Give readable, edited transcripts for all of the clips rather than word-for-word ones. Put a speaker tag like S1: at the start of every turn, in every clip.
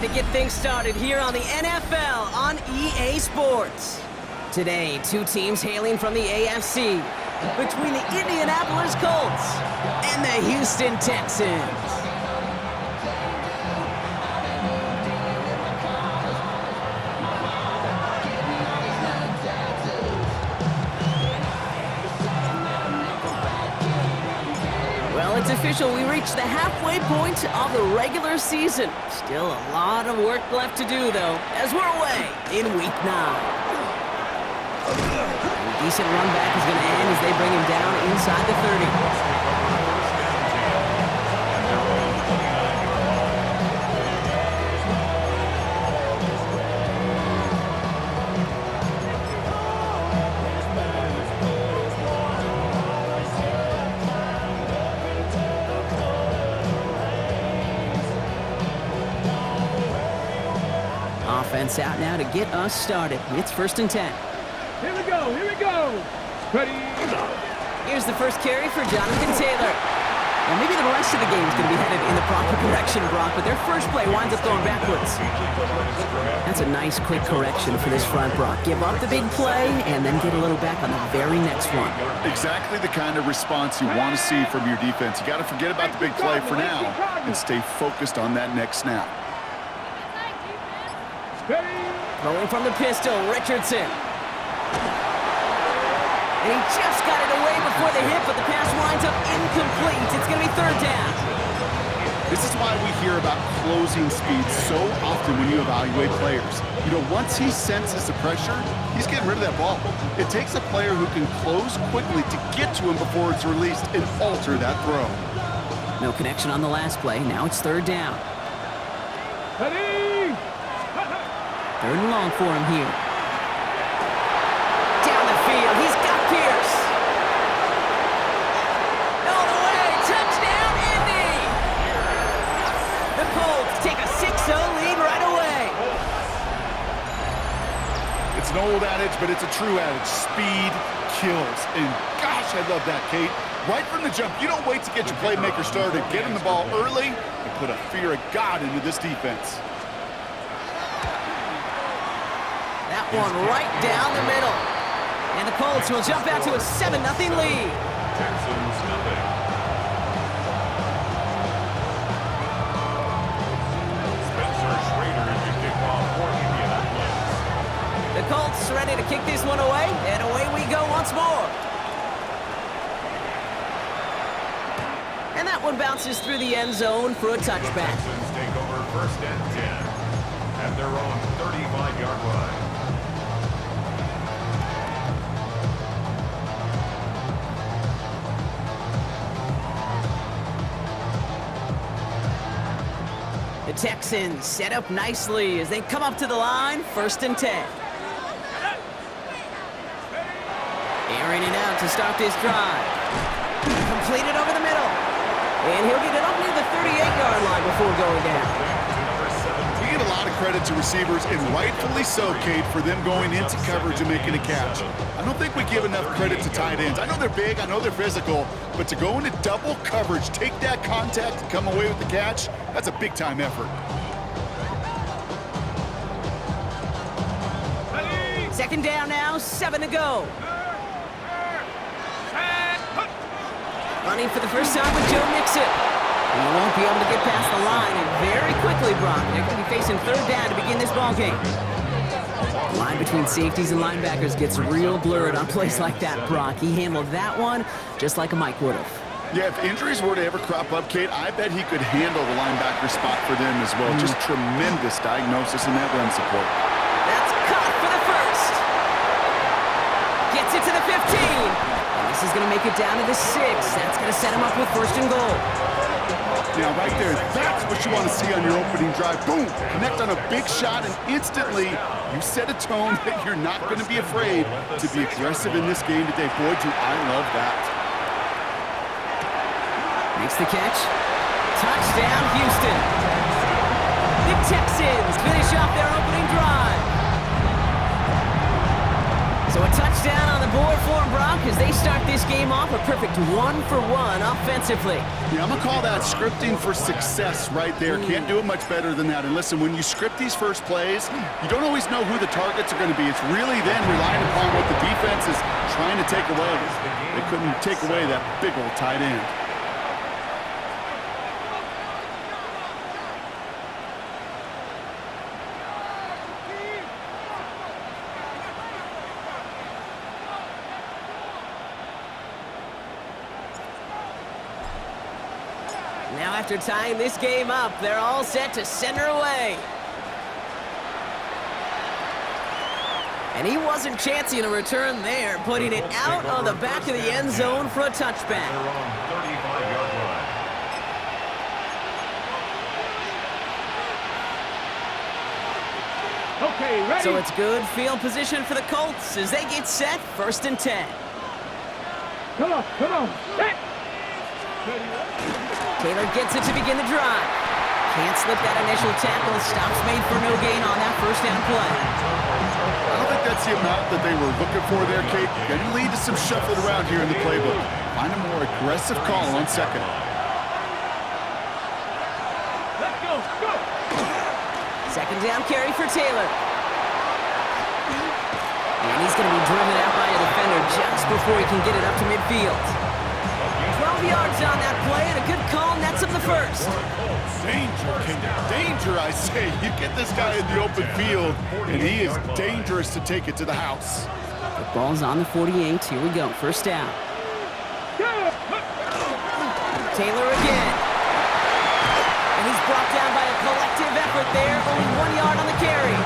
S1: time to get things started here on the NFL on EA Sports. Today, two teams hailing from the AFC between the Indianapolis Colts and the Houston Texans. Well, it's official. We reached the halfway point of the regular season. Still a lot of work left to do, though, as we're away in Week 9. A decent run back is going to end as they bring him down inside the 30. Offense out now to get us started. It's 1st and 10.
S2: Here we go. Ready.
S1: Here's the first carry for Jonathan Taylor. Well, maybe the rest of the game is going to be headed in the proper direction, Brock, but their first play winds up going backwards. That's a nice, quick correction for this front, Brock. Give up the big play and then get a little back on the very next one.
S3: Exactly the kind of response you want to see from your defense. You got to forget about the big play for now and stay focused on that next snap.
S1: Rolling from the pistol, Richardson. And he just got it away before the hit, but the pass winds up incomplete. It's going to be 3rd down.
S3: This is why we hear about closing speed so often when you evaluate players. You know, once he senses the pressure, he's getting rid of that ball. It takes a player who can close quickly to get to him before it's released and alter that throw.
S1: No connection on the last play. Now it's 3rd down.
S2: Ready.
S1: 3rd and long for him here. Down the field. He's got Pierce. All the way. Touchdown, Indy. The Colts take a 6-0 lead right away.
S3: It's an old adage, but it's a true adage. Speed kills. And gosh, I love that, Kate. Right from the jump, you don't wait to get your playmaker started. Get him the ball early and put a fear of God into this defense.
S1: That one right down the middle. And the Colts will jump out to a 7-0 lead.
S2: Texans nothing. Spencer Schrader is your kickoff for Indianapolis.
S1: The Colts ready to kick this one away, and away we go once more. And that one bounces through the end zone for a touchback.
S2: Texans take over 1st and 10 at their own 35-yard line.
S1: The Texans set up nicely as they come up to the line, 1st and 10. Airing it out to start this drive. Completed over the middle. And he'll get it up near the 38-yard line before going down.
S3: We get a lot of credit to receivers, and rightfully so, Kate, for them going into coverage and making a catch. I don't think we give enough credit to tight ends. I know they're big, I know they're physical, but to go into double coverage, take that contact, and come away with the catch, that's a big-time effort.
S1: 2nd down now, 7 to go. Running for the first time with Joe Mixon. He won't be able to get past the line, and very quickly, Brock, they're going to be facing 3rd down to begin this ballgame. The line between safeties and linebackers gets real blurred on plays like that, Brock. He handled that one just like a Mike would have.
S3: Yeah, if injuries were to ever crop up, Kate, I bet he could handle the linebacker spot for them as well. Just tremendous diagnosis in that run support.
S1: That's caught for the first. Gets it to the 15. This is going to make it down to the 6. That's going to set him up with 1st and goal.
S3: Now, right there, that's what you want to see on your opening drive. Boom! Connect on a big shot, and instantly you set a tone that you're not going to be afraid to be aggressive in this game today. Boy, do I love that.
S1: Makes the catch. Touchdown, Houston. The Texans finish off their opening drive. So a touchdown touchdown on the board for them, Brock, as they start this game off a perfect 1-for-1 offensively.
S3: Yeah, I'm going to call that scripting for success right there. Can't do it much better than that. And listen, when you script these first plays, you don't always know who the targets are going to be. It's really then relying upon what the defense is trying to take away. They couldn't take away that big old tight end.
S1: Now after tying this game up, they're all set to send her away. And he wasn't chancing a return there, putting it out on the back of the end zone for a touchback.
S2: They're on 35-yard line.
S4: Okay, ready?
S1: So it's good field position for the Colts as they get set, 1st and 10.
S4: Come on, set!
S1: Taylor gets it to begin the drive. Can't slip that initial tackle. Stops made for no gain on that 1st down play.
S3: I don't think that's the amount that they were looking for there, Kate. Going to lead to some shuffling around here in the playbook. Find a more aggressive call on 2nd.
S4: Let's go!
S1: 2nd down carry for Taylor. And he's going to be driven out by a defender just before he can get it up to midfield. 12 yards on that play, and a good call nets him the 1st.
S3: Danger, danger, I say. You get this guy in the open field, and he is dangerous to take it to the house.
S1: The ball's on the 48. Here we go, 1st down. Taylor again. And he's brought down by a collective effort there. Only 1 yard on the carry.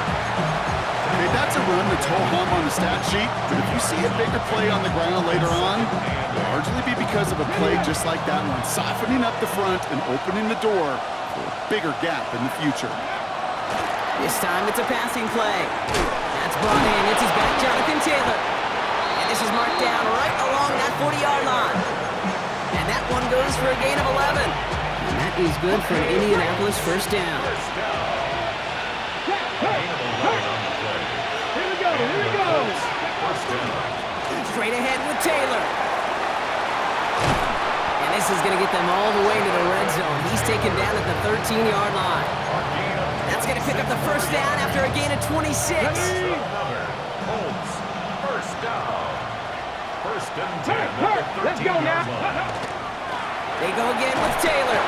S3: Okay, that's a run that's ho-hum on the stat sheet, but if you see a bigger play on the ground later on, it'll largely be because of a play just like that one, softening up the front and opening the door for a bigger gap in the future.
S1: This time it's a passing play. That's brought in. It's his back, Jonathan Taylor. And this is marked down right along that 40-yard line. And that one goes for a gain of 11. And that is good for an Indianapolis 1st down.
S4: Here we go!
S1: Straight ahead with Taylor. And this is going to get them all the way to the red zone. He's taken down at the 13-yard line. That's going to pick up the 1st down after a gain of 26.
S2: Colts, 1st down. 1st and 10.
S4: Let's go now!
S1: They go again with Taylor.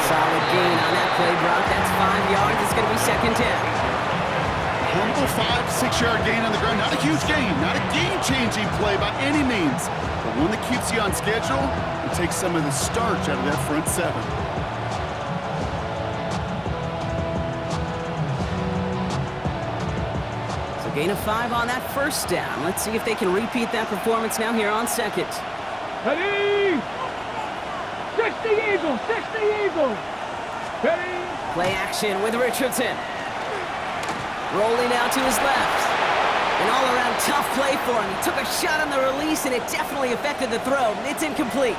S1: Solid gain on that play, Brock. That's 5 yards. It's going to be 2nd down.
S3: Humble 5 to 6 yard gain on the ground. Not a huge gain, not a game-changing play by any means, but one that keeps you on schedule and takes some of the starch out of that front 7.
S1: So gain of 5 on that 1st down. Let's see if they can repeat that performance now here on 2nd.
S4: Ready? 60 Eagles! 60 Eagles! Ready?
S1: Play action with Richardson. Rolling out to his left. An all-around tough play for him. He took a shot on the release, and it definitely affected the throw. It's incomplete.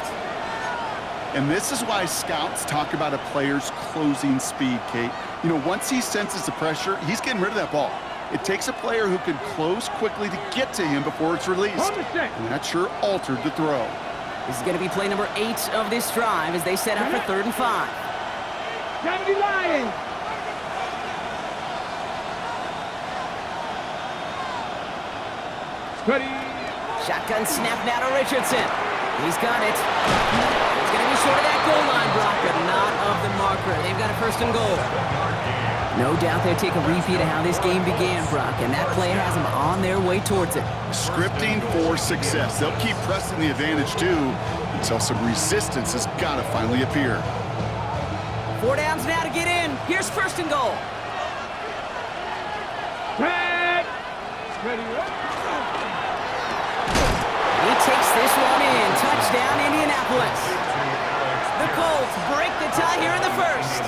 S3: And this is why scouts talk about a player's closing speed, Kate. You know, once he senses the pressure, he's getting rid of that ball. It takes a player who can close quickly to get to him before it's released. And that sure altered the throw.
S1: This is going to be play number 8 of this drive as they set up for 3rd and 5.
S4: 70 Lions! Ready?
S1: Shotgun snap now to Richardson. He's got it. He's going to be short of that goal line, Brock, but not of the marker. They've got a 1st and goal. No doubt they'll take a repeat of how this game began, Brock, and that play has them on their way towards it.
S3: Scripting for success. They'll keep pressing the advantage, too, until some resistance has got to finally appear.
S1: 4 downs now to get in. Here's 1st and goal.
S4: Red! Ready?
S1: He takes this one in. Touchdown, Indianapolis. The Colts break the tie here in the 1st.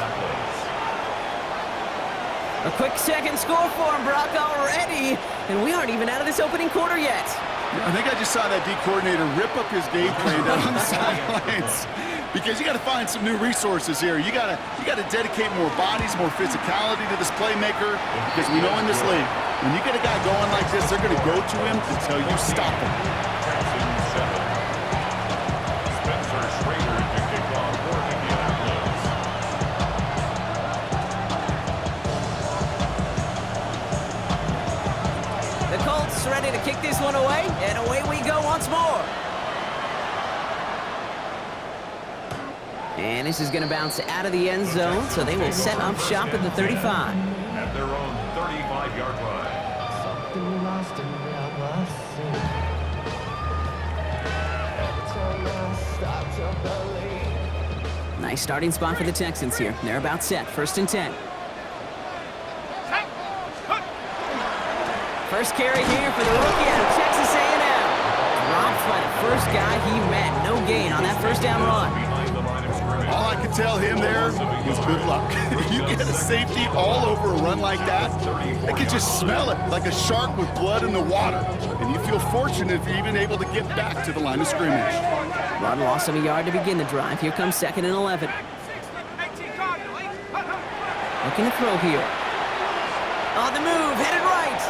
S1: A quick 2nd score for him, Brock, already. And we aren't even out of this opening quarter yet.
S3: I think I just saw that D coordinator rip up his game plan down on the sidelines. Because you got to find some new resources here. You got to dedicate more bodies, more physicality to this playmaker. Because we know in this league, when you get a guy going like this, they're going to go to him until you stop him.
S2: Texans 7. Spencer Schrader to kick off for Indianapolis.
S1: The Colts ready to kick this one away, and away we go once more. And this is going to bounce out of the end zone, so they will set up shop at the 35.
S2: At their own 35-yard line.
S1: Nice starting spot for the Texans here. They're about set. 1st and 10. First carry here for the rookie out of Texas A&M. Dropped by the first guy he met. No gain on that first down run.
S3: All I could tell him there was good luck. You get a safety all over a run like that, I could just smell it like a shark with blood in the water. And you feel fortunate if you're even able to get back to the line of scrimmage.
S1: Run loss of a yard to begin the drive. Here comes 2nd and 11. Looking to throw here. On the move, headed right.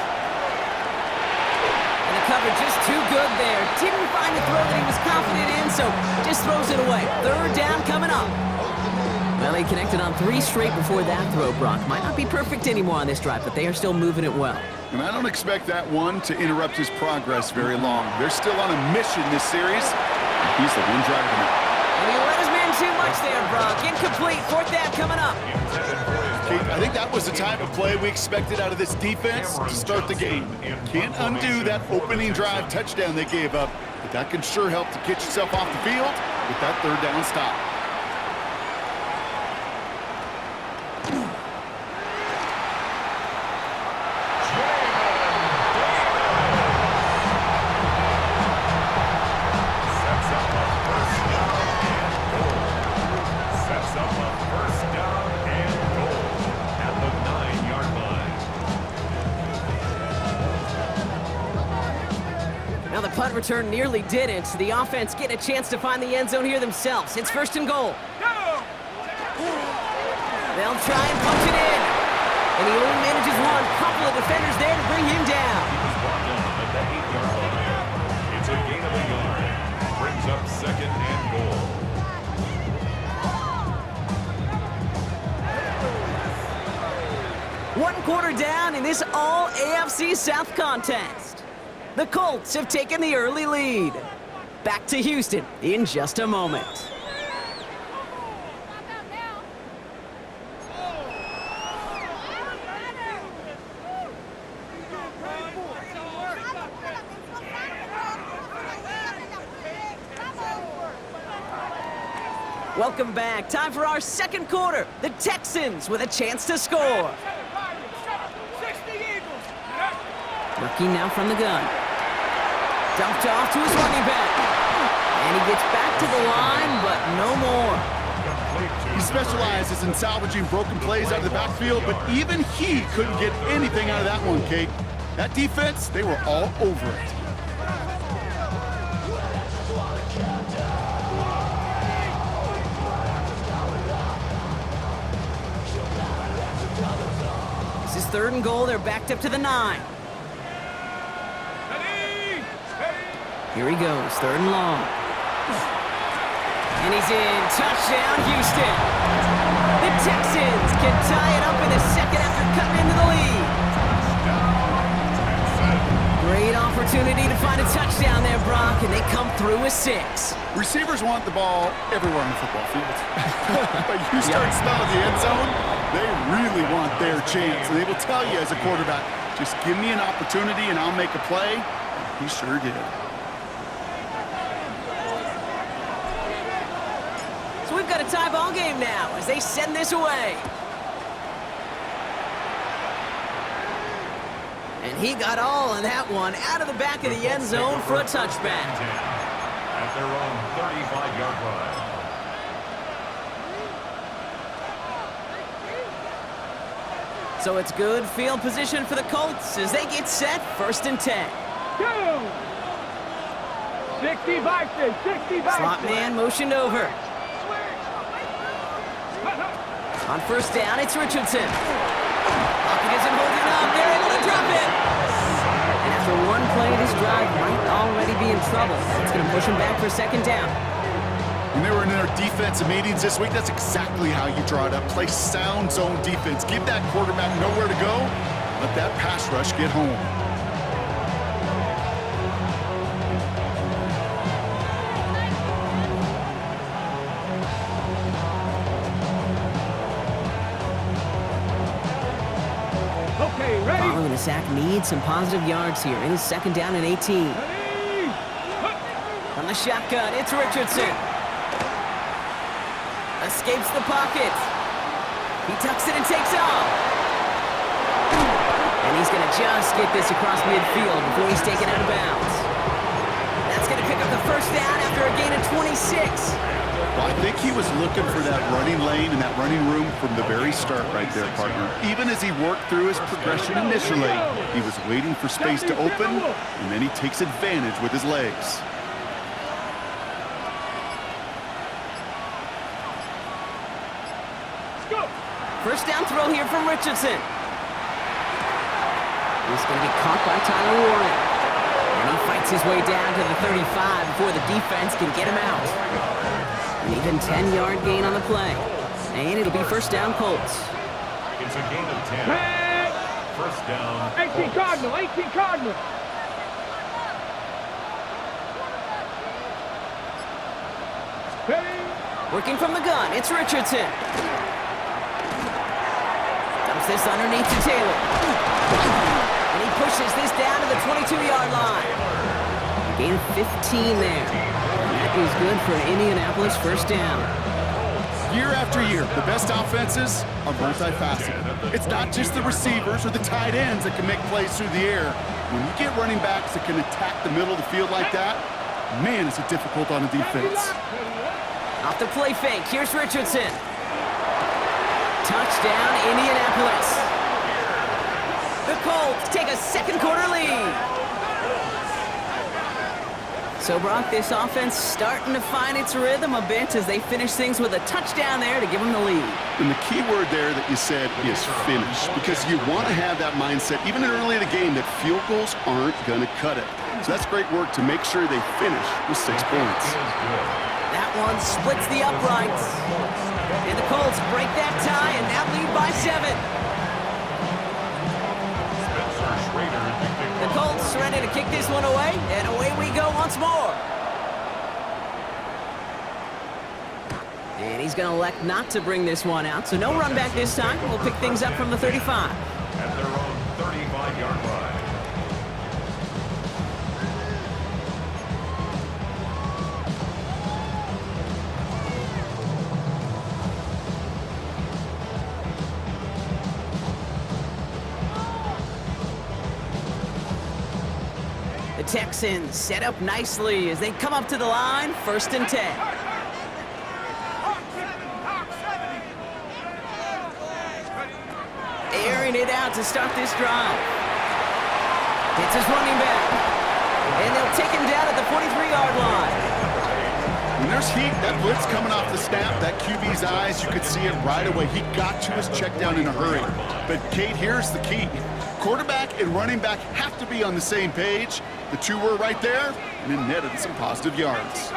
S1: And the cover just too good there. Didn't find the throw that he was confident in, so just throws it away. 3rd down coming up. Well, he connected on 3 straight before that throw, Brock. Might not be perfect anymore on this drive, but they are still moving it well.
S3: And I don't expect that one to interrupt his progress very long. They're still on a mission this series. He's the one driving it.
S1: And he let his man too much there, Brock. Incomplete. 4th down coming up.
S3: Kate, I think that was the type of play we expected out of this defense to start the game. Can't undo that opening drive touchdown they gave up, but that can sure help to get yourself off the field with that 3rd down stop.
S1: Now the punt return nearly didn't. The offense getting a chance to find the end zone here themselves. It's 1st and goal. They'll try and punch it in. And he only manages one. Couple of defenders there to bring him down.
S2: He was brought down at the 8-yard line. It's a gain of a yard. Brings up 2nd and goal.
S1: One quarter down in this all AFC South contest. The Colts have taken the early lead. Back to Houston in just a moment. Welcome back. Time for our 2nd quarter. The Texans with a chance to score. Rookie now from the gun. Dumped off to his running back. And he gets back to the line, but no more.
S3: He specializes in salvaging broken plays out of the backfield, but even he couldn't get anything out of that one, Kate. That defense, they were all over it.
S1: This is 3rd and goal. They're backed up to the 9. Here he goes, 3rd and long. And he's in. Touchdown, Houston. The Texans can tie it up in the 2nd after cutting into the lead. Great opportunity to find a touchdown there, Brock, and they come through with 6.
S3: Receivers want the ball everywhere on the football field. But you start smelling the end zone, they really want their chance. And they will tell you as a quarterback, just give me an opportunity and I'll make a play. And he sure did.
S1: So we've got a tie ball game now as they send this away. And he got all of that one out of the back of the end zone for a touchback.
S2: At their own 35-yard line.
S1: So it's good field position for the Colts as they get set 1st and 10.
S4: Go! 65, 65.
S1: Slot man motioned over. On first down, it's Richardson. Pocket isn't holding up. They're able to drop it. And after one play, this drive might already be in trouble. It's going to push him back for second down.
S3: When they were in their defensive meetings this week, that's exactly how you draw it up. Play sound zone defense. Give that quarterback nowhere to go. Let that pass rush get home.
S4: Okay, ready.
S1: Following the sack needs some positive yards here. It is second down and 18.
S4: Ready.
S1: From the shotgun, it's Richardson. Escapes the pocket. He tucks it and takes off. And he's going to just get this across midfield before he's taken out of bounds. That's going to pick up the first down after a gain of 26.
S3: Well, I think he was looking for that running lane and that running room from the very start right there, partner. Even as he worked through his progression initially, he was waiting for space to open, and then he takes advantage with his legs.
S1: First down throw here from Richardson. He's going to be caught by Tyler Warren. And he fights his way down to the 35 before the defense can get him out. An even 10-yard gain on the play. And it'll be first down Colts.
S2: It's a gain of 10. First down.
S4: 18 Cardinal, 18 Cardinal. Ready.
S1: Working from the gun, it's Richardson. Dumps this underneath to Taylor. And he pushes this down to the 22-yard line. A gain of 15 there. And that is good for an Indianapolis first down.
S3: Year after year, the best offenses are multifaceted. It's not just the receivers or the tight ends that can make plays through the air. When you get running backs that can attack the middle of the field like that, man, is it difficult on the defense.
S1: Off the play fake, here's Richardson. Touchdown, Indianapolis. The Colts take a second quarter lead. So, Brock, this offense starting to find its rhythm a bit as they finish things with a touchdown there to give them the lead.
S3: And the key word there that you said is finish, because you want to have that mindset, even early in the game, that field goals aren't going to cut it. So that's great work to make sure they finish with 6 points.
S1: That one splits the uprights. And the Colts break that tie and now lead by 7. The Colts ready to kick this one away, and away we go once more. And he's going to elect not to bring this one out, so no run back this time. We'll pick things up from the 35.
S2: At their own 35-yard line.
S1: The Texans set up nicely as they come up to the line, 1st and 10. Airing it out to start this drive. It's his running back. And they'll take him down at the 43-yard line.
S3: When there's heat, that blitz coming off the snap, that QB's eyes, you could see it right away. He got to his check down in a hurry. But, Kate, here's the key. Quarterback and running back have to be on the same page. The two were right there, and then netted some positive yards.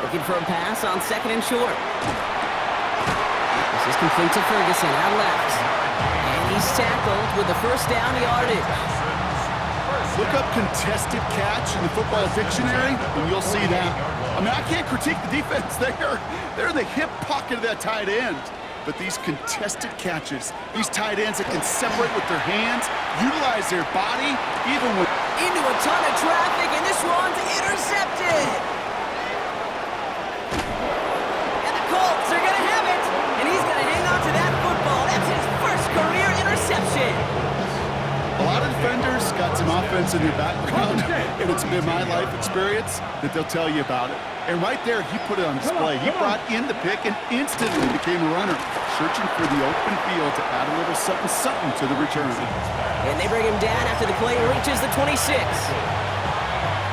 S1: Looking for a pass on 2nd and short. This is complete to Ferguson out left. And he's tackled with the first down yardage.
S3: Look up contested catch in the football dictionary, and you'll see that. I mean, I can't critique the defense. They're in the hip pocket of that tight end. But these contested catches, these tight ends that can separate with their hands, utilize their body, even with...
S1: Into a ton of traffic, and this one's intercepted. And the Colts are going to have it, and he's going to hang on to that football. That's his first career interception.
S3: A lot of defenders got some offense in their background, and it's been my life experience that they'll tell you about it. And right there, he put it on display. He brought in the pick and instantly became a runner, searching for the open field to add a little something to the return.
S1: And they bring him down after the play reaches the 26.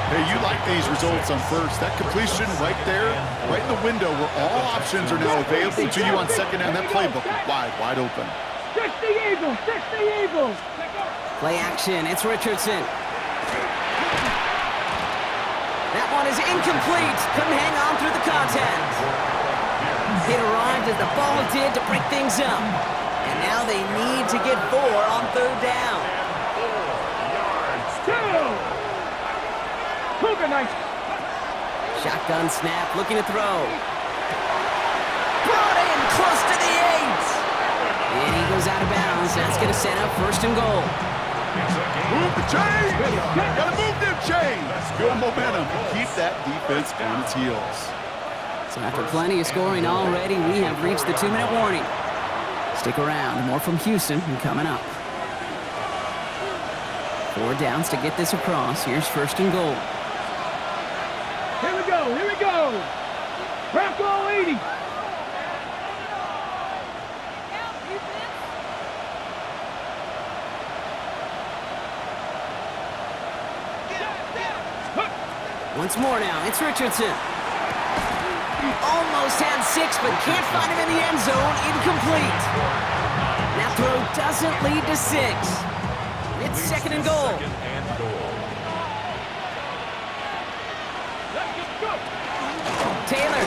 S3: Hey, you like these results on first. That completion right there, right in the window where all options are now available to you on second down. That playbook is wide open.
S4: 60 Eagles, 60 Eagles.
S1: Play action, it's Richardson. That one is incomplete. Couldn't hang on through the contact. It arrived as the ball did to break things up. And now they need to get 4 on third down.
S4: 2. Cougar nice.
S1: Shotgun snap, looking to throw. Brought in close to the 8. And he goes out of bounds. That's going to set up first and goal.
S3: Move the chain! Gotta move them chains! Good momentum. Keep that defense on its heels.
S1: So after plenty of scoring already, we have reached the 2-minute warning. Stick around. More from Houston coming up. 4 downs to get this across. Here's first and goal.
S4: Here we go, here we go. Bronco 80.
S1: Once more now, it's Richardson. Almost had 6, but can't find him in the end zone. Incomplete. That throw doesn't lead to 6. It's second and goal. Taylor.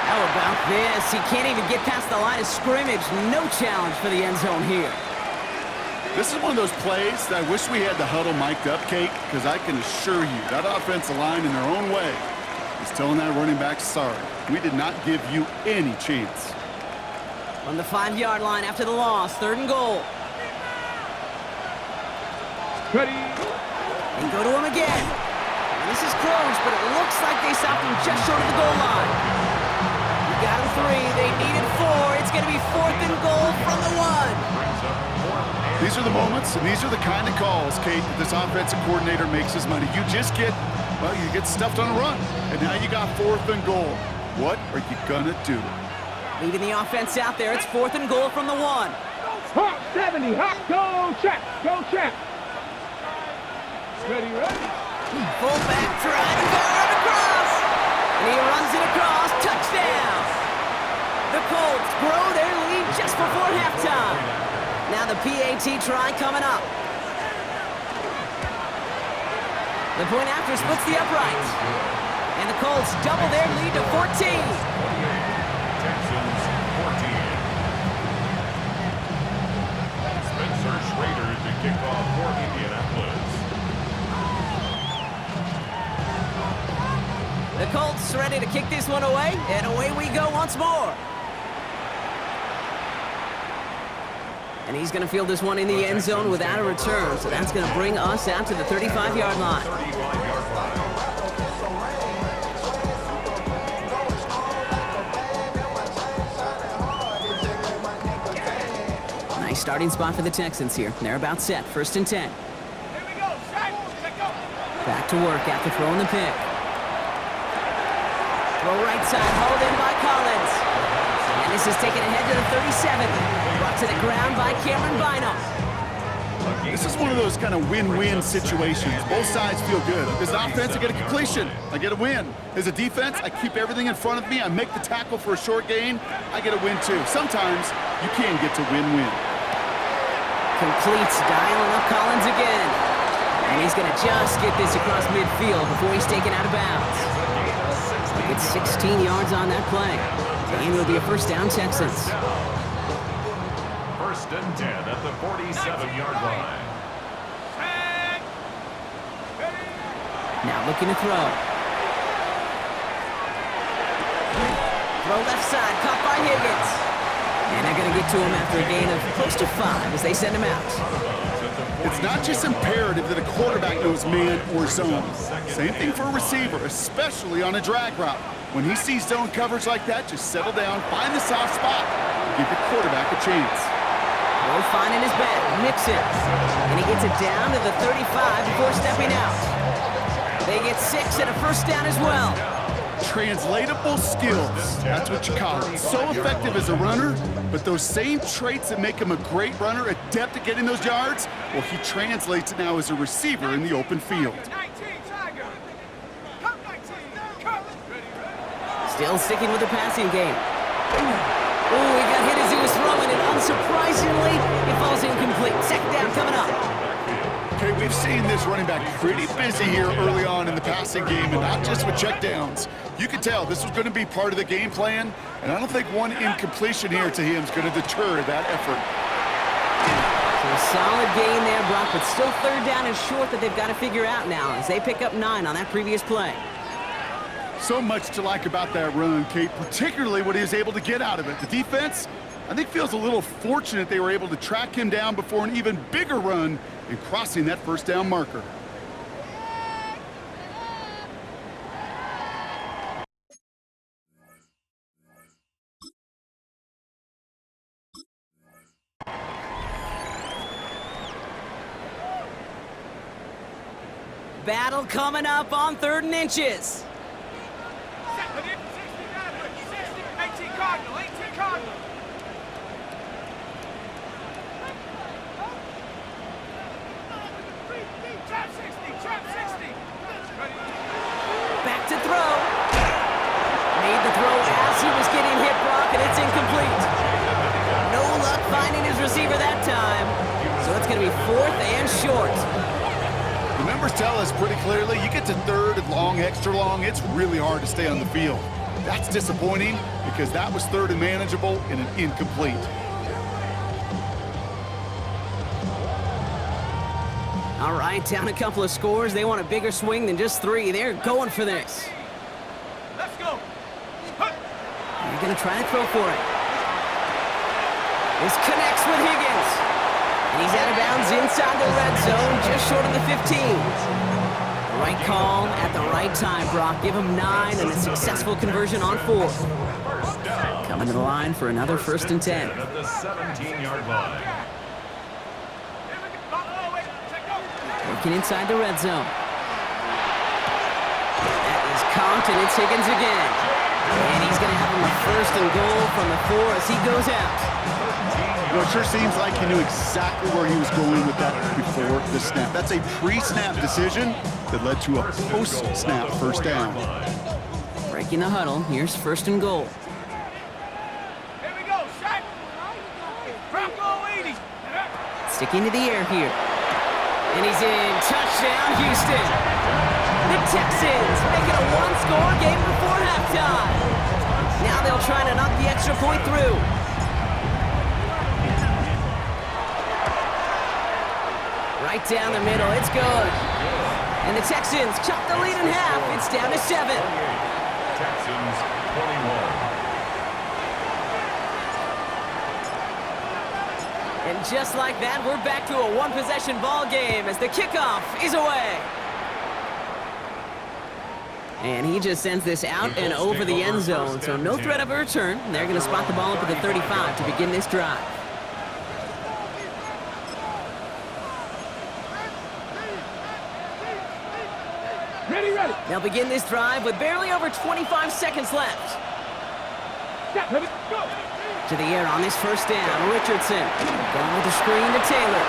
S1: How about this? He can't even get past the line of scrimmage. No challenge for the end zone here.
S3: This is one of those plays that I wish we had the huddle mic'd up, Kate, because I can assure you that offensive line in their own way is telling that running back, sorry, we did not give you any chance.
S1: On the 5-yard line after the loss, third and goal.
S4: Ready.
S1: And go to him again. And this is close, but it looks like they stopped him just short of the goal line. We got him 3. They needed 4. It's going to be fourth and goal from the 1.
S3: These are the moments, and these are the kind of calls, Kate, that this offensive coordinator makes his money. You just get, well, you get stuffed on a run, and now you got fourth and goal. What are you gonna do?
S1: Leading the offense out there, it's fourth and goal from the 1.
S4: Hawk 70, Hawk, go check, go check. Ready, ready.
S1: Fullback trying to go right across. And he runs it across, touchdown. The Colts grow their lead just before halftime. Now the PAT try coming up. The point after splits the uprights. And the Colts double their lead to 14.
S2: Texans 14. Spencer Schrader to kick off for Indianapolis.
S1: The Colts ready to kick this one away, and away we go once more. And he's going to field this one in the end zone without a return. So that's going to bring us out to the 35-yard line.
S2: 35-yard line.
S1: Nice starting spot for the Texans here. They're about set. First and 10.
S4: Here we go,
S1: Back to work after throwing the pick. Throw right side, hauled in by Collins. And this is taken ahead to the 37. Brought to the ground by Cameron Bynum.
S3: This is one of those kind of win-win situations. Both sides feel good. As an offense, I get a completion. I get a win. As a defense, I keep everything in front of me. I make the tackle for a short gain. I get a win, too. Sometimes you can get to win-win.
S1: Completes, dialing up Collins again. And he's going to just get this across midfield before he's taken out of bounds. It's 16 yards on that play. And it'll be a first down, Texans.
S2: First and 10 at the 47-yard line.
S1: Now looking to throw. Throw left side, caught by Higgins. And they're going to get to him after a gain of close to 5 as they send him out.
S3: It's not just imperative that a quarterback knows man or zone. Same thing for a receiver, especially on a drag route. When he sees zone coverage like that, just settle down, find the soft spot, and give your quarterback a chance.
S1: Will finding his back, Mixon. And he gets it down to the 35 before stepping out. They get 6 and a first down as well.
S3: Translatable skills, that's what you call it. So effective as a runner, but those same traits that make him a great runner, adept at getting those yards, well, he translates it now as a receiver in the open field.
S1: Still sticking with the passing game. Oh, he got hit as he was throwing, and unsurprisingly, it falls incomplete. Second down coming up.
S3: Okay, we've seen this running back pretty busy here early on in the passing game, and not just with checkdowns. You can tell this was going to be part of the game plan, and I don't think one incompletion here to him is going to deter that effort.
S1: So a solid gain there, Brock, but still third down and short that they've got to figure out now as they pick up 9 on that previous play.
S3: So much to like about that run, Kate, particularly what he was able to get out of it. The defense, I think, feels a little fortunate they were able to track him down before an even bigger run and crossing that first down marker.
S1: Battle coming up on 3rd and inches.
S4: 18 Cardinal, 18 Cardinal. Trap 60, trap 60.
S1: Back to throw. Made the throw as he was getting hit, Brock, and it's incomplete. No luck finding his receiver that time. So it's going to be 4th and short.
S3: The numbers tell us pretty clearly, you get to 3rd and long, extra long, it's really hard to stay on the field. That's disappointing because that was 3rd and manageable and an incomplete.
S1: All right, down a couple of scores. They want a bigger swing than just 3. They're going for this.
S4: Let's go.
S1: They're going to try to throw for it. This connects with Higgins. And he's out of bounds inside the red zone, just short of the 15. The right call at the right time, Brock. Give him 9 and a successful conversion on 4th. Coming to the line for another 1st and 10.
S2: At the 17-yard line.
S1: Working inside the red zone. That is Compton. It's Higgins again. And he's going to have him a 1st and goal from the 4 as he goes out.
S3: You know, it sure seems like he knew exactly where he was going with that before the snap. That's a pre-snap decision that led to a post-snap first down.
S1: Breaking the huddle. Here's 1st and goal.
S4: Here we go, shot. Bronco 80.
S1: Sticking to the air here. And he's in. Touchdown, Houston. The Texans make it a 1-score game before halftime. Now they'll try to knock the extra point through. Right down the middle. It's good. And the Texans chop the lead in half. It's down to 7.
S2: Texans 21.
S1: And just like that, we're back to a 1-possession ball game as the kickoff is away. And he just sends this out and over the end zone, so no threat of a return. They're going to spot the ball up at the 35 to begin this drive.
S4: Ready, ready.
S1: They'll begin this drive with barely over 25 seconds left.
S4: Step, ready, go.
S1: To the air on this first down, Richardson going with the screen to Taylor.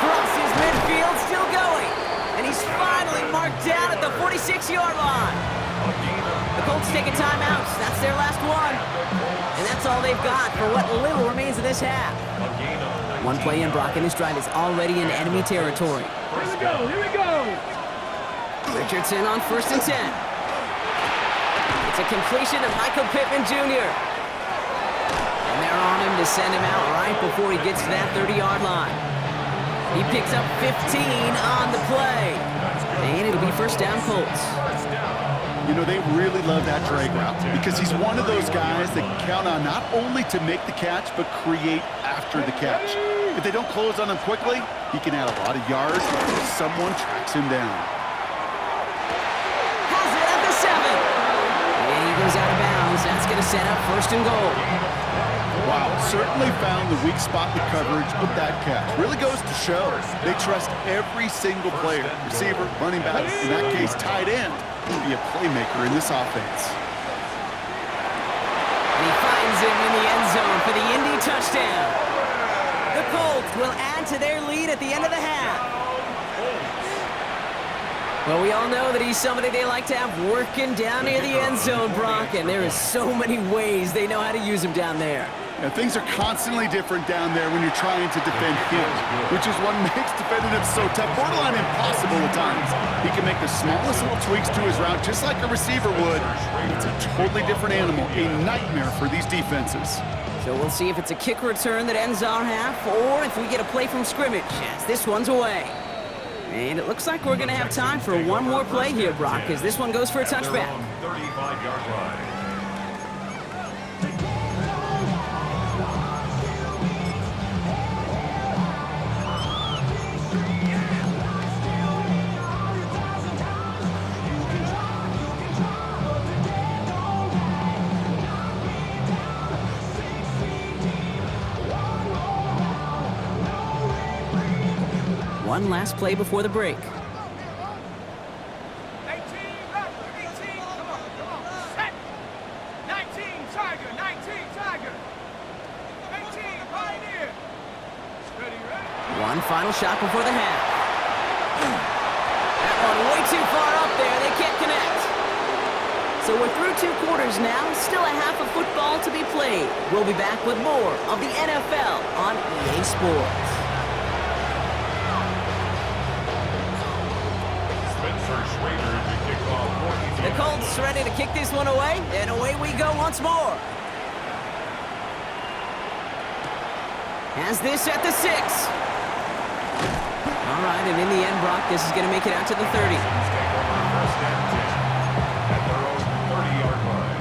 S1: Crosses midfield, still going. And he's finally marked down at the 46-yard line. The Colts take a timeout. That's their last one. And that's all they've got for what little remains of this half. One play in, Brock, and this drive is already in enemy territory.
S4: Here we go, here we go.
S1: Richardson on 1st and 10. It's a completion of Michael Pittman Jr. And they're on him to send him out right before he gets to that 30-yard line. He picks up 15 on the play. And it'll be first down Colts.
S3: You know, they really love that drag route because he's one of those guys that count on not only to make the catch, but create after the catch. If they don't close on him quickly, he can add a lot of yards if someone tracks him down.
S1: Has it at the 7. And he goes out of bounds. That's going to set up 1st and goal.
S3: Wow, certainly found the weak spot in the coverage with that catch. Really goes to show they trust every single player, receiver, running back, in that case tight end, to be a playmaker in this offense.
S1: And he finds him in the end zone for the Indy touchdown. The Colts will add to their lead at the end of the half. Well, we all know that he's somebody they like to have working down near the end zone, Brock, and there is so many ways they know how to use him down there.
S3: Now, things are constantly different down there when you're trying to defend him, which is what makes defending him so tough, borderline impossible at times. He can make the smallest little tweaks to his route, just like a receiver would. It's a totally different animal, a nightmare for these defenses.
S1: So we'll see if it's a kick return that ends our half, or if we get a play from scrimmage, as this one's away. And it looks like we're going to have time for one more play here, Brock, as this one goes for a touchback.
S2: 35-yard line.
S1: One last play before the break.
S4: 18, come on, set. 19, Tiger, 19, Tiger. 18, Pioneer. Ready.
S1: One final shot before the half. That one way too far up there. They can't connect. So we're through 2 quarters now. Still a half of football to be played. We'll be back with more of the NFL on EA Sports. The Colts ready to kick this one away, and away we go once more. Has this at the 6. All right, and in the end, Brock, this is going to make it out to the 30.
S2: First and 10 at their own 30-yard line.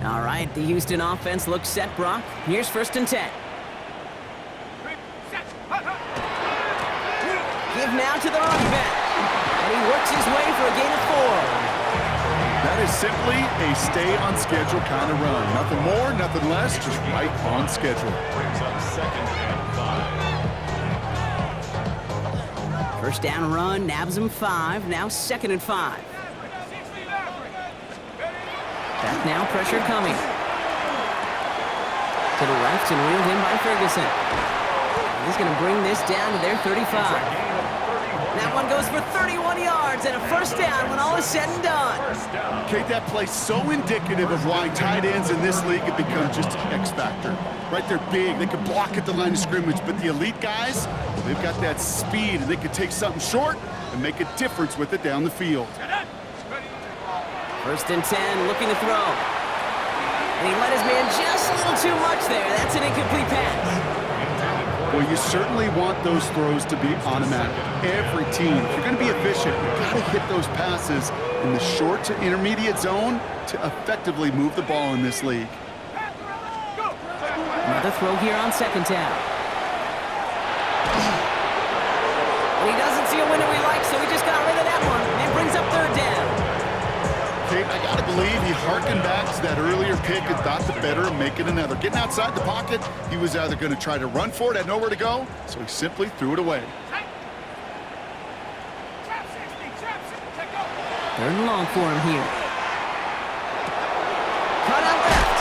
S1: All right, the Houston offense looks set, Brock. Here's 1st and 10. Give now to the running back. And he works his way for a gain of 4.
S3: That is simply a stay-on-schedule kind of run. Nothing more, nothing less, just right on schedule.
S2: Brings up 2nd and 5.
S1: First down run, nabs him 5. Now 2nd and 5. Back now, pressure coming. To the left and reeled in by Ferguson. He's going to bring this down to their 35. That one goes for 31 yards and a first down when all is said and done.
S3: Kate, that play's so indicative of why tight ends in this league have become just an X factor. Right, they're big, they can block at the line of scrimmage, but the elite guys, they've got that speed and they can take something short and make a difference with it down the field.
S1: 1st and 10, looking to throw. And he let his man just a little too much there. That's an incomplete pass.
S3: Well, you certainly want those throws to be automatic. Every team, if you're going to be efficient, you've got to hit those passes in the short to intermediate zone to effectively move the ball in this league.
S1: Another throw here on 2nd down. And he doesn't see a window he likes, so he just got rid of that one and brings up 3rd down.
S3: Kate, I got to believe he harkened back to that earlier pick and thought the better of making another. Getting outside the pocket, he was either going to try to run for it, had nowhere to go, so he simply threw it away.
S1: 3rd and long for him here. Cut out left.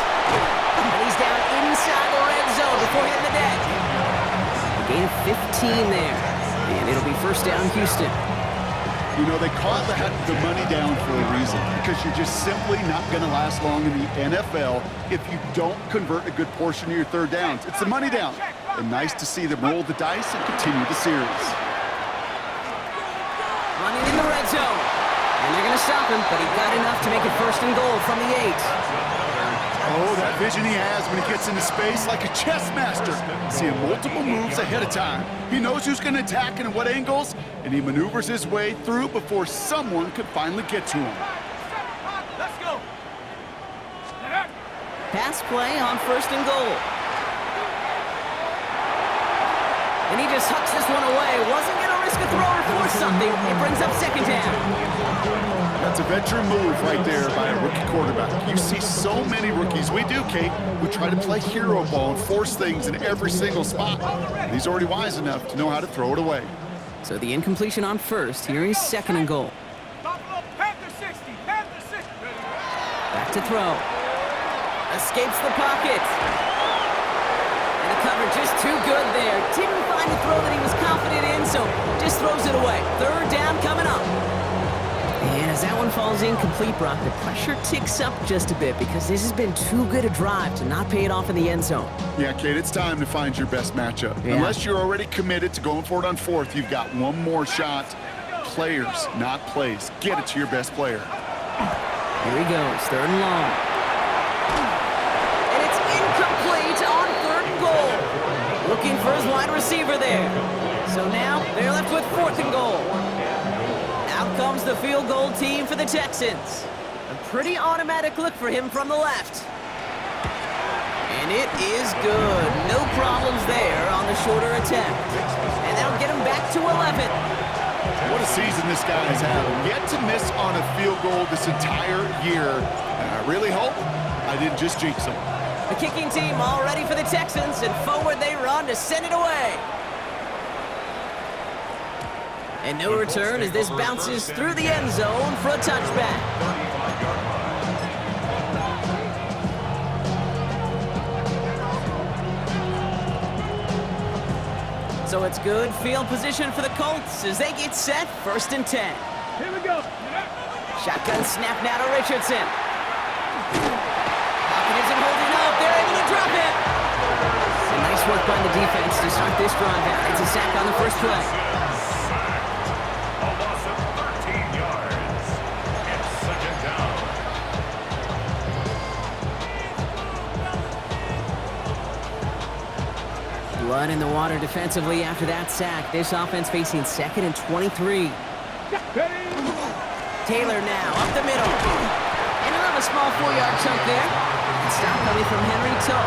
S1: And he's down inside the red zone before hitting the deck. A gain of 15 there. And it'll be 1st down Houston.
S3: You know, they call the money down for a reason, because you're just simply not going to last long in the NFL if you don't convert a good portion of your 3rd downs. It's the money down. And nice to see them roll the dice and continue the series.
S1: Running in the red zone. And they're going to stop him, but he got enough to make it 1st and goal from the 8.
S3: Oh, that vision he has when he gets into space like a chess master. Seeing multiple moves ahead of time. He knows who's going to attack and at what angles, and he maneuvers his way through before someone could finally get to him.
S4: Let's go.
S1: Pass play on 1st and goal. And he just hucks this one away. Wasn't going to risk a throw or force something. It brings up 2nd down.
S3: That's a veteran move right there by a rookie quarterback. You see so many rookies. We do, Kate. We try to play hero ball and force things in every single spot. And he's already wise enough to know how to throw it away.
S1: So the incompletion on 1st. Here is 2nd and goal.
S4: Panther 60, Panther 60.
S1: Back to throw. Escapes the pocket. And the cover just too good there. Didn't find the throw that he was confident in, so just throws it away. Third down coming up. And as that one falls incomplete, Brock, the pressure ticks up just a bit because this has been too good a drive to not pay it off in the end zone.
S3: Yeah, Kate, it's time to find your best matchup.
S1: Yeah.
S3: Unless you're already committed to going for it on fourth, you've got one more shot. Players, not plays. Get it to your best player.
S1: Here he goes, third and long. And it's incomplete on third and goal. Looking for his wide receiver there. So now they're left with fourth and goal. Out comes the field goal team for the Texans. A pretty automatic look for him from the left. And it is good. No problems there on the shorter attempt. And that'll get him back to 11.
S3: What a season this guy has had. Yet to miss on a field goal this entire year. And I really hope I didn't just jinx him.
S1: The kicking team all ready for the Texans, and forward they run to send it away. And no return as this bounces through the end zone for a touchback. So it's good field position for the Colts as they get set, 1st and 10.
S4: Here we go.
S1: Shotgun snap now to Richardson. Pocket isn't holding up. They're able to drop it. And nice work by the defense to start this drive out. It's a sack on the first play.
S2: A loss of 13 yards. It's second down.
S1: Blood in the water defensively after that sack. This offense facing 2nd and 23. Taylor now up the middle. And he'll have a small 4-yard chunk there. And stop coming from Henry To'o.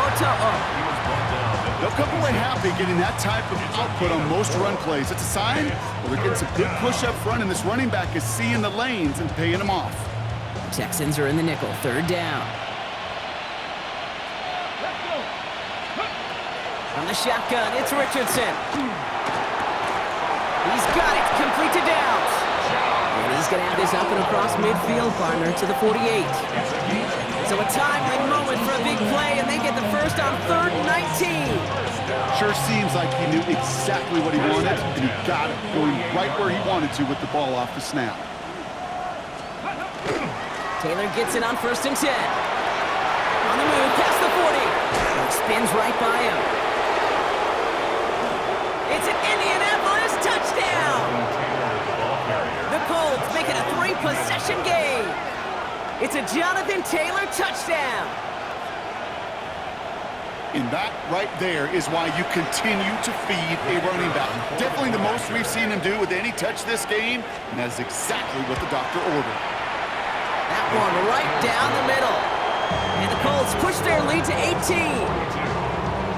S3: They'll come away happy getting that type of output on most run plays. It's a sign where they're getting some good push up front, and this running back is seeing the lanes and paying them off.
S1: Texans are in the nickel, 3rd down. From the shotgun, it's Richardson. He's got it, complete to Downs. And he's going to have this up and across midfield, partner, to the 48. So a timely moment for a big play, and they get the first on 3rd and 19.
S3: Sure seems like he knew exactly what he wanted, and he got it, going right where he wanted to with the ball off the snap.
S1: Taylor gets it on 1st and 10. On the move, past the 40. And spins right by him. It's an Indianapolis touchdown! The Colts make it a 3-possession game. It's a Jonathan Taylor touchdown.
S3: And that right there is why you continue to feed a running back. Definitely the most we've seen him do with any touch this game, and that's exactly what the doctor ordered.
S1: That one right down the middle. And the Colts push their lead to 18.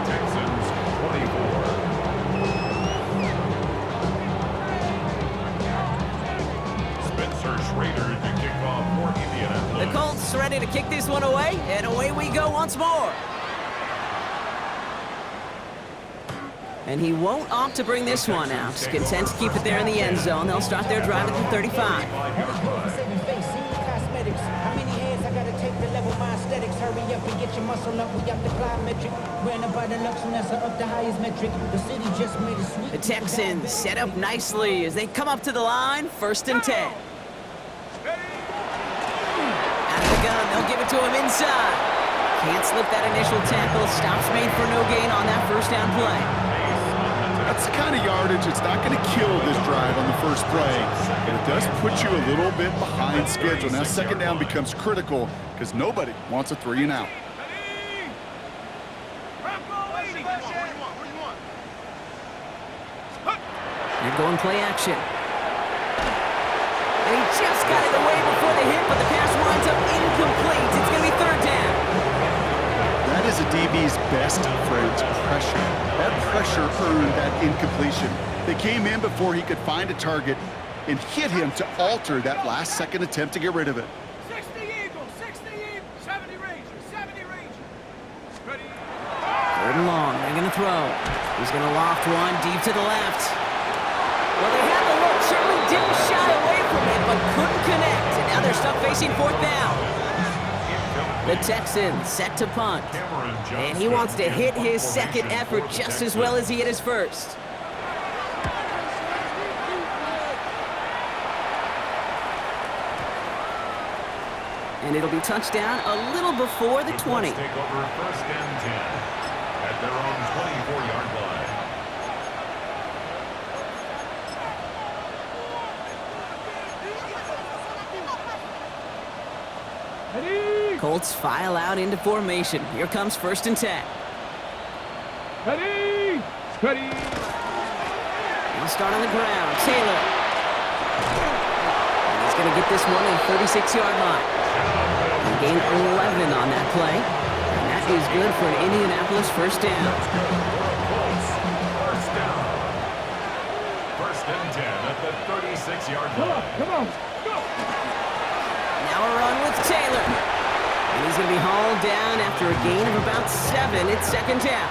S2: Texans 24. Spencer Schrader to kick off for Indianapolis.
S1: The Colts ready to kick this one away, and away we go once more. And he won't opt to bring this one out. He's content to keep it there in the end zone. They'll start their drive at the 35. The Texans set up nicely as they come up to the line, 1st and 10. Out of the gun, they'll give it to him inside. Can't slip that initial tackle. Stops made for no gain on that 1st down play.
S3: That's the kind of yardage it's not going to kill this drive on the first play, but it does put you a little bit behind schedule. Now 2nd down becomes critical because nobody wants a 3 and out.
S1: You're going play action. And he just got it away before the hit, but the pass winds up incomplete. It's going to be 3rd down.
S3: That is a DB's best friend, pressure. That pressure earned that incompletion. They came in before he could find a target and hit him to alter that last-second attempt to get rid of it.
S4: 60 Eagles, 60 Eagles, 70 Rangers, 70 Rangers. Ready?
S1: 3rd and long, they're going to throw. He's going to loft one deep to the left. Well, they had the look, certainly didn't shy away from it, but couldn't connect. And now they're stuck facing 4th down. The The Texans set to punt. And he wants to hit his second effort just as well as he hit his first. And it'll be touchdown a little before the 20.
S2: Take over first and 10 at their own 24-yard line.
S4: Ready?
S1: Colts file out into formation. Here comes first and 10.
S4: Ready? Ready?
S1: He'll start on the ground. Taylor. And he's going to get this one at the 36-yard line. He gained 11 on that play. And that is good for an Indianapolis first down.
S2: First down. First and 10 at the 36-yard line.
S4: Come on, go!
S1: Now a run with Taylor. And he's going to be hauled down after a gain of about 7. It's second down.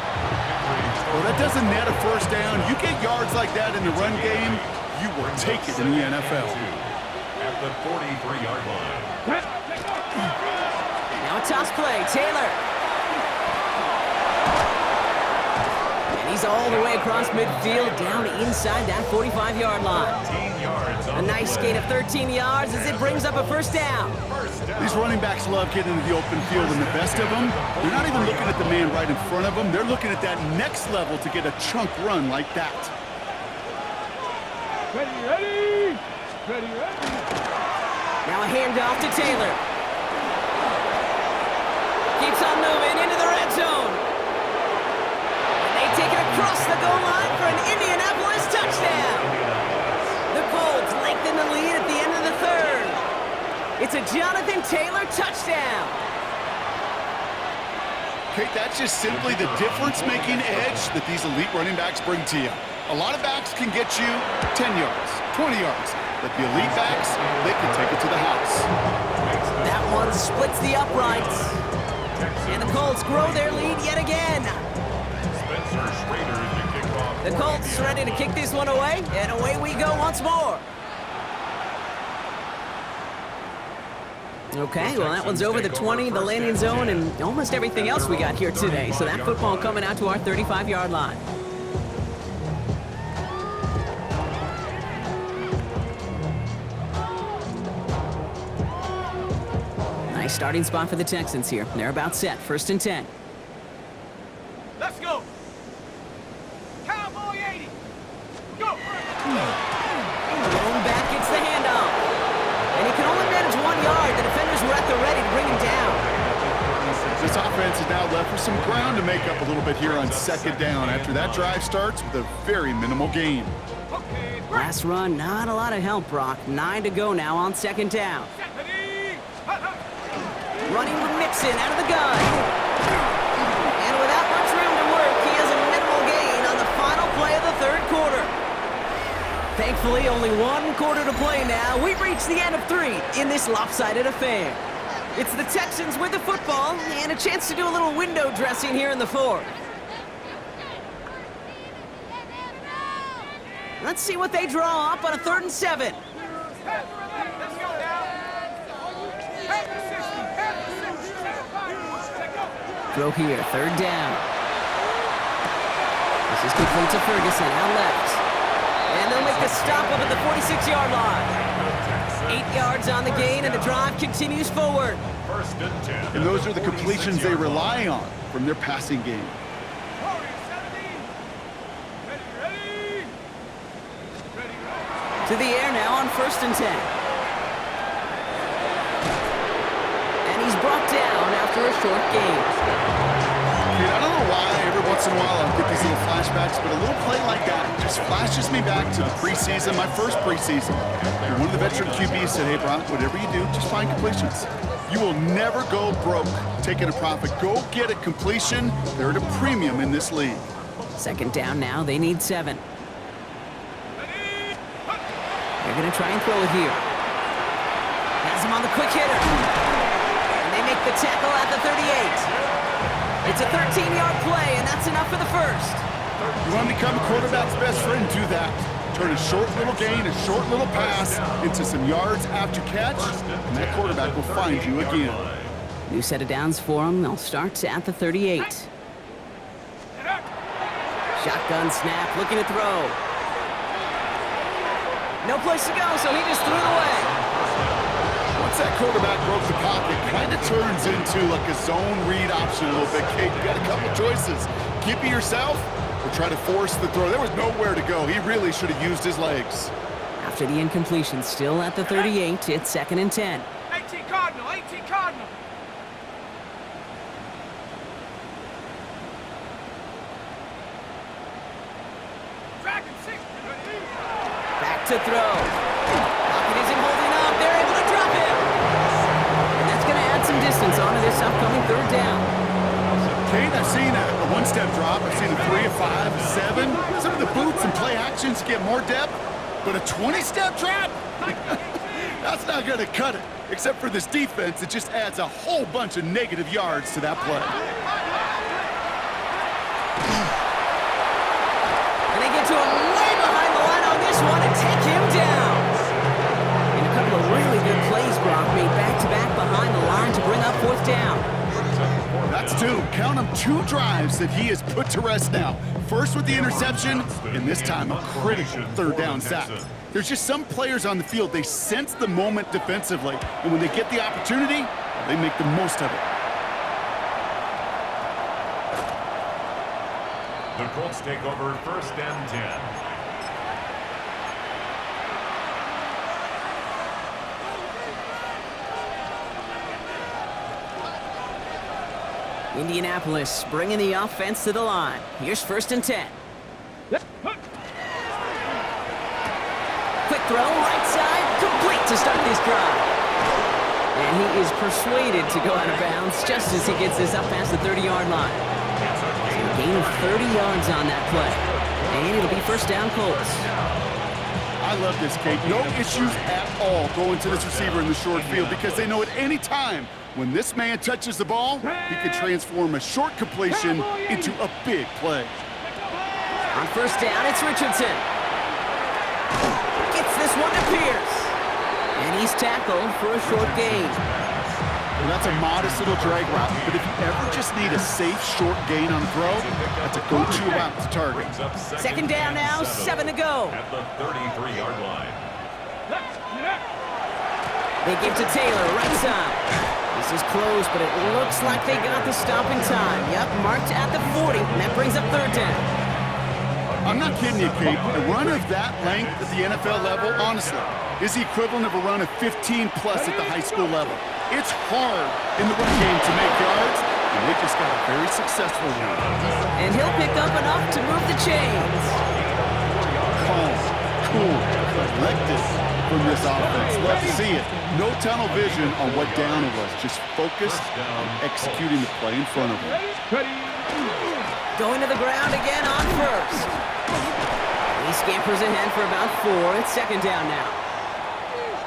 S3: Well, that doesn't net a first down. You get yards like that in the run game, you will take it in the NFL.
S2: At the 43-yard line.
S1: Now a toss play. Taylor. And he's all the way across midfield down inside that 45-yard line.
S2: 13 yards
S1: A
S2: on the
S1: nice
S2: play.
S1: gain of 13 yards as it brings up a first down.
S2: First down.
S3: These running backs love getting into the open field, and the best of them, they're not even looking at the man right in front of them. They're looking at that next level to get a chunk run like that.
S4: Ready, ready? Ready, ready?
S1: Now a handoff to Taylor. Keeps on moving into the red zone. And they take it across the goal line for an Indianapolis touchdown. The Colts lengthen the lead at the end of the third. It's a Jonathan Taylor touchdown.
S3: Kate, that's just simply the difference-making edge that these elite running backs bring to you. A lot of backs can get you 10 yards, 20 yards, but the elite backs, they can take it to the house.
S1: That one splits the uprights. And the Colts grow their lead yet again.
S2: Spencer Schrader to kick off.
S1: The Colts ready to kick this one away, and away we go once more. Okay, well, that one's over the 20, the landing zone, and almost everything else we got here today. So that football coming out to our 35-yard line. Nice starting spot for the Texans here. They're about set, first and 10.
S4: Let's go! Cowboy 80! Go!
S1: Going back, gets the handoff. And he can only manage 1 yard. The defenders were at the ready to bring him down.
S3: This offense is now left with some ground to make up a little bit here on second down after that drive starts with a very minimal gain.
S4: Okay,
S1: Last run, not a lot of help, Brock. 9 to go now on second down.
S4: ready!
S1: Running with Mixon out of the gun. And without much room to work, he has a minimal gain on the final play of the third quarter. Thankfully, only 1 quarter to play now. We've reached the end of 3 in this lopsided affair. It's the Texans with the football and a chance to do a little window dressing here in the fourth. Let's see what they draw up on a 3rd and 7.
S4: Let's go now! Head to 60, Let's go!
S1: Throw here, 3rd down. This is complete to Ferguson, out left. And they'll make the stop up at the 46-yard line. 8 yards on the gain, and the drive continues forward.
S2: First and 10.
S3: And those are the completions they rely on from their passing game.
S4: Ready!
S1: To the air now on 1st and 10. And he's brought down after a short gain.
S3: Kate, I don't know why every once in a while I get these little flashbacks, but a little play like that just flashes me back to the preseason, my first preseason. And one of the veteran QBs said, hey, Brock, whatever you do, just find completions. You will never go broke taking a profit. Go get a completion. They're at a premium in this league.
S1: Second down now, they need 7. They're going to try and throw it here. Has him on the quick hitter. And they make the tackle at the 38. It's a 13-yard play, and that's enough for the first.
S3: You want to become a quarterback's best friend, do that. Turn a short little gain, a short little pass into some yards after catch, and that quarterback will find you again.
S1: New set of downs for him. They'll start at the 38. Shotgun snap, looking to throw. No place to go, so he just threw it away.
S3: Once that quarterback broke the pocket, kind of turns into like a zone read option a little bit. Kate, you got a couple choices. Keep it yourself or try to force the throw. There was nowhere to go. He really should have used his legs.
S1: After the incompletion, still at the 38, it's 2nd and 10.
S4: 18 Cardinal, 18 Cardinal. Dragon 6.
S1: Back to throw. Pocket isn't holding up. They're able to drop him. And that's going to add some distance onto this upcoming 3rd down.
S3: Kate, I've seen a one-step drop. I've seen a 3, a 5, a 7. Some of the boots and play actions get more depth, but a 20-step drop? That's not going to cut it. Except for this defense, it just adds a whole bunch of negative yards to that play.
S1: And they get to him way behind the line on this one and take him down. And a couple of really good plays, Brock, made back-to-back behind the line to bring up 4th down.
S3: That's 2. Count them 2 drives that he has put to rest now. First with the interception, and this time a critical 3rd down sack. There's just some players on the field, they sense the moment defensively, and when they get the opportunity, they make the most of it.
S2: The Colts take over 1st and 10.
S1: Indianapolis bringing the offense to the line. Here's 1st and 10. Quick throw, right side, complete to start this drive. And he is persuaded to go out of bounds just as he gets this up past the 30-yard line. So a gain of 30 yards on that play. And it'll be 1st down Colts.
S3: I love this, Kate. No issues at all going to this receiver in the short field because they know at any time when this man touches the ball, he can transform a short completion into a big play.
S1: On 1st down, it's Richardson. Gets this one to Pierce. And he's tackled for a short gain.
S3: Well, that's a modest little drag route, but if you ever just need a safe short gain on the throw, that's a go-to route to target.
S1: 2nd down now, 7 to go.
S2: At the 33-yard line.
S1: They give to Taylor, right side. This is close, but it looks like they got the stop in time. Yep, marked at the 40, and that brings up 3rd down.
S3: I'm not kidding you, Kate. A run of that length at the NFL level, honestly, is the equivalent of a run of 15-plus at the high school level. It's hard in the run game to make yards, and they just got a very successful one.
S1: And he'll pick up enough to move the chains.
S3: Calm, cool, collected from this offense. Love to see it. No tunnel vision on what down it was. Just focused on executing the play in front of him.
S1: Going to the ground again on 1st. He scampers ahead for about 4. It's 2nd down now.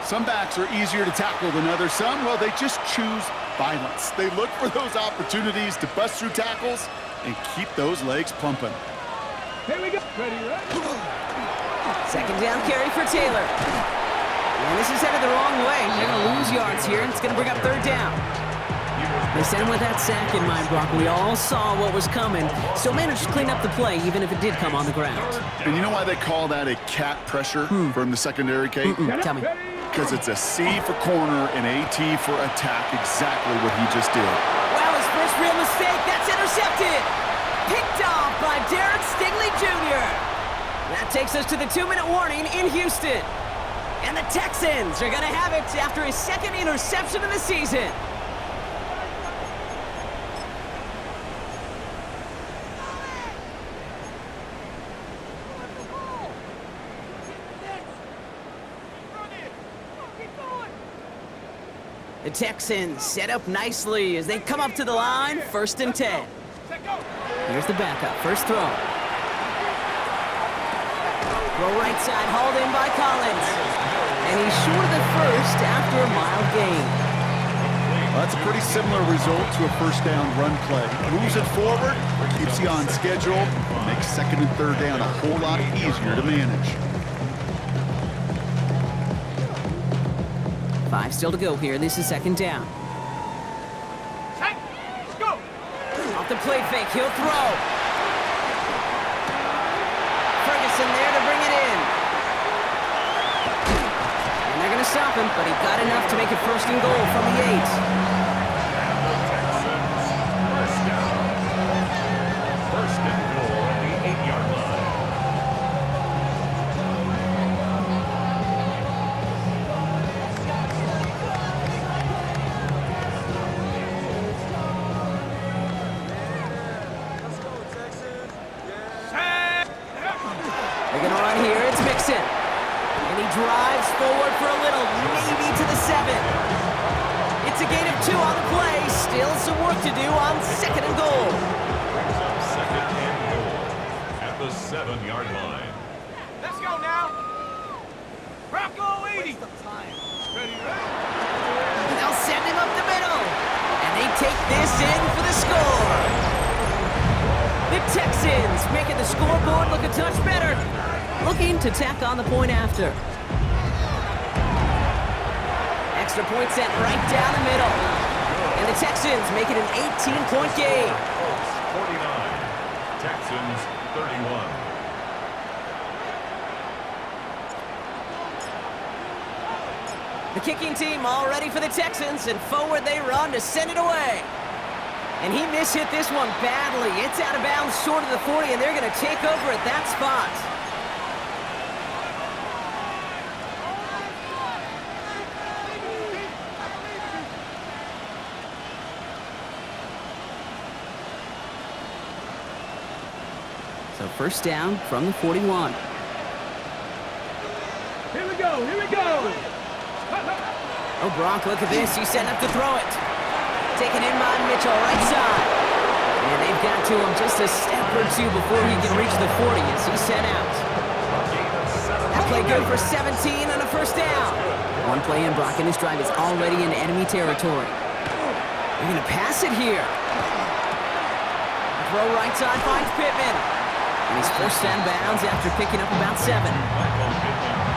S3: Some backs are easier to tackle than others. Some, well, they just choose violence. They look for those opportunities to bust through tackles and keep those legs pumping.
S4: Here we go. Ready, right?
S1: 2nd down carry for Taylor. And this is headed the wrong way. They're going to lose yards here, and it's going to bring up 3rd down. They sent him with that sack in mind, Brock. We all saw what was coming. Still managed to clean up the play, even if it did come on the ground.
S3: And you know why they call that a cat pressure from the secondary, Kate?
S1: Tell me.
S3: Because it's a C for corner and AT for attack, exactly what he just did.
S1: Well, his first real mistake, that's intercepted. Picked off by Derek Stingley Jr. That takes us to the 2-minute warning in Houston. And the Texans are going to have it after his 2nd interception of the season. The Texans set up nicely as they come up to the line, 1st and 10. Here's the backup, first throw. Throw right side, hauled in by Collins. And he's short of the 1st after a mild gain.
S3: Well, that's a pretty similar result to a 1st down run play. Moves it forward, keeps you on schedule, makes 2nd and 3rd down a whole lot easier to manage.
S1: 5 still to go here. This is 2nd down. play fake. He'll throw. Ferguson there to bring it in. And they're going to stop him, but he got enough to make it 1st and goal from the 8.
S2: First down. 1st and goal at the 8-yard line.
S1: They're going to run here. It's Mixon. And he drives forward for a little, maybe to the 7. It's a gain of 2 on the play. Still some work to do on 2nd and goal.
S2: Brings up 2nd and goal at the 7-yard line.
S4: Let's go now. Bronco 80.
S1: They'll send him up the middle. And they take this in for the score. The Texans making the scoreboard look a touch better. Looking to tack on the point after. Extra point sent right down the middle. And the Texans make it an 18-point game.
S2: Colts 49, Texans 31.
S1: The kicking team all ready for the Texans, and forward they run to send it away. And he mishit this one badly. It's out of bounds short of the 40, and they're going to take over at that spot. So 1st down from the 41.
S4: Here we go. Here we go.
S1: Oh, Gronk, look at this. He's setting up to throw it. Taken in by Mitchell, right side. And they've got to him just a step or 2 before he can reach the 40 as he's sent out. That play good for 17 on a 1st down. One play in, Brock, and his drive is already in enemy territory. They're going to pass it here. Throw right side finds Pittman. And he's forced out of bounds after picking up about 7.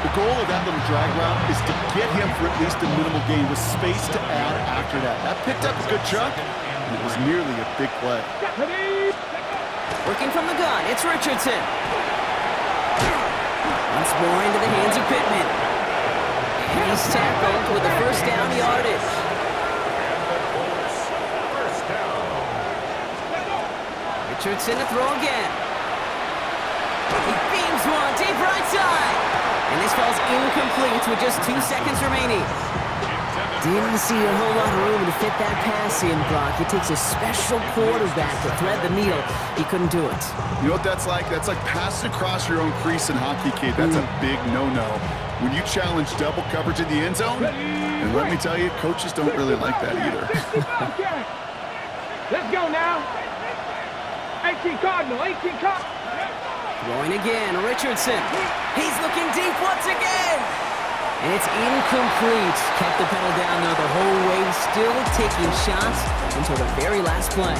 S3: The goal of that little drag route is to get him for at least a minimal gain with space to add after that. That picked up a good chunk, and it was nearly a big play.
S1: Working from the gun, it's Richardson. Once more into the hands of Pittman. And he's tackled with the 1st down yardage.
S2: First down.
S1: Richardson to throw again. He beams one, deep right side. And this falls incomplete with just 2 seconds remaining. Didn't see a whole lot of room to fit that pass in, Brock. It takes a special quarterback to thread the needle. He couldn't do it.
S3: You know what that's like? That's like passing across your own crease in hockey, kid. That's a big no-no. When you challenge double coverage in the end zone, and let me tell you, coaches don't really like that either.
S4: Let's go now. 18 Cardinal, 18 Cardinal.
S1: Throwing again, Richardson. He's looking deep once again. And it's incomplete. Kept the pedal down though the whole way, still taking shots until the very last play.